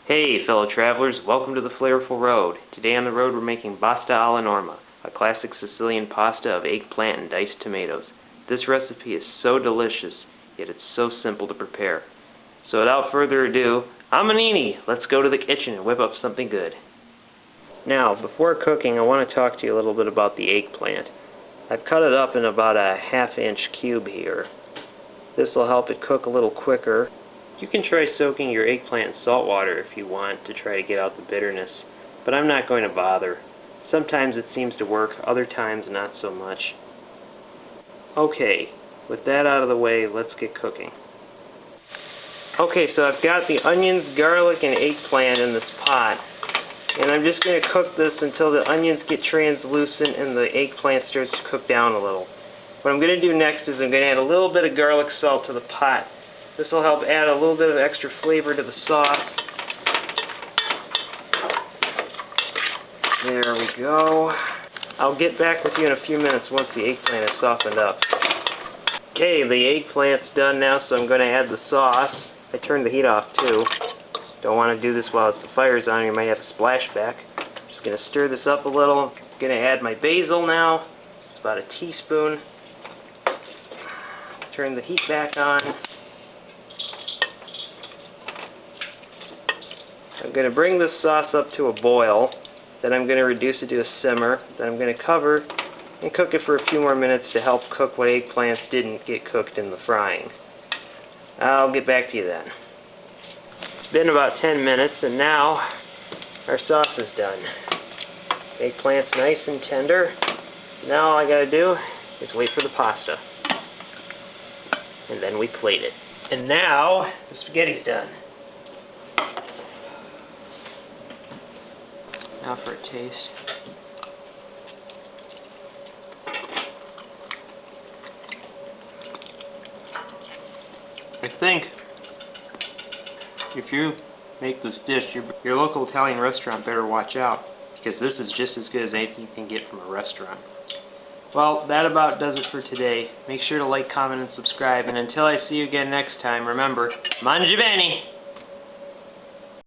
Hey fellow travelers, welcome to the Flavorful Road. Today on the road we're making pasta alla Norma, a classic Sicilian pasta of eggplant and diced tomatoes. This recipe is so delicious, yet it's so simple to prepare. So without further ado, Amanini, let's go to the kitchen and whip up something good. Now, before cooking, I want to talk to you a little bit about the eggplant. I've cut it up in about a ½ inch cube here. This will help it cook a little quicker. You can try soaking your eggplant in salt water if you want to try to get out the bitterness, but I'm not going to bother. Sometimes it seems to work, other times not so much. Okay, with that out of the way, let's get cooking. Okay, so I've got the onions, garlic, and eggplant in this pot, and I'm just going to cook this until the onions get translucent and the eggplant starts to cook down a little. What I'm going to do next is I'm going to add a little bit of garlic salt to the pot. This will help add a little bit of extra flavor to the sauce. There we go. I'll get back with you in a few minutes once the eggplant is softened up. Okay, the eggplant's done now, so I'm going to add the sauce. I turned the heat off too. Don't want to do this while the fire's on, you might have a splashback. Just going to stir this up a little. I'm going to add my basil now. It's about a teaspoon. Turn the heat back on. I'm going to bring this sauce up to a boil, then I'm going to reduce it to a simmer, then I'm going to cover and cook it for a few more minutes to help cook what eggplants didn't get cooked in the frying. I'll get back to you then. It's been about 10 minutes and now our sauce is done. Eggplant's nice and tender. Now all I got to do is wait for the pasta. And then we plate it. And now the spaghetti's done. Now for a taste. I think if you make this dish, your local Italian restaurant better watch out, because this is just as good as anything you can get from a restaurant. Well, that about does it for today. Make sure to like, comment, and subscribe, and until I see you again next time, remember, mangi bene!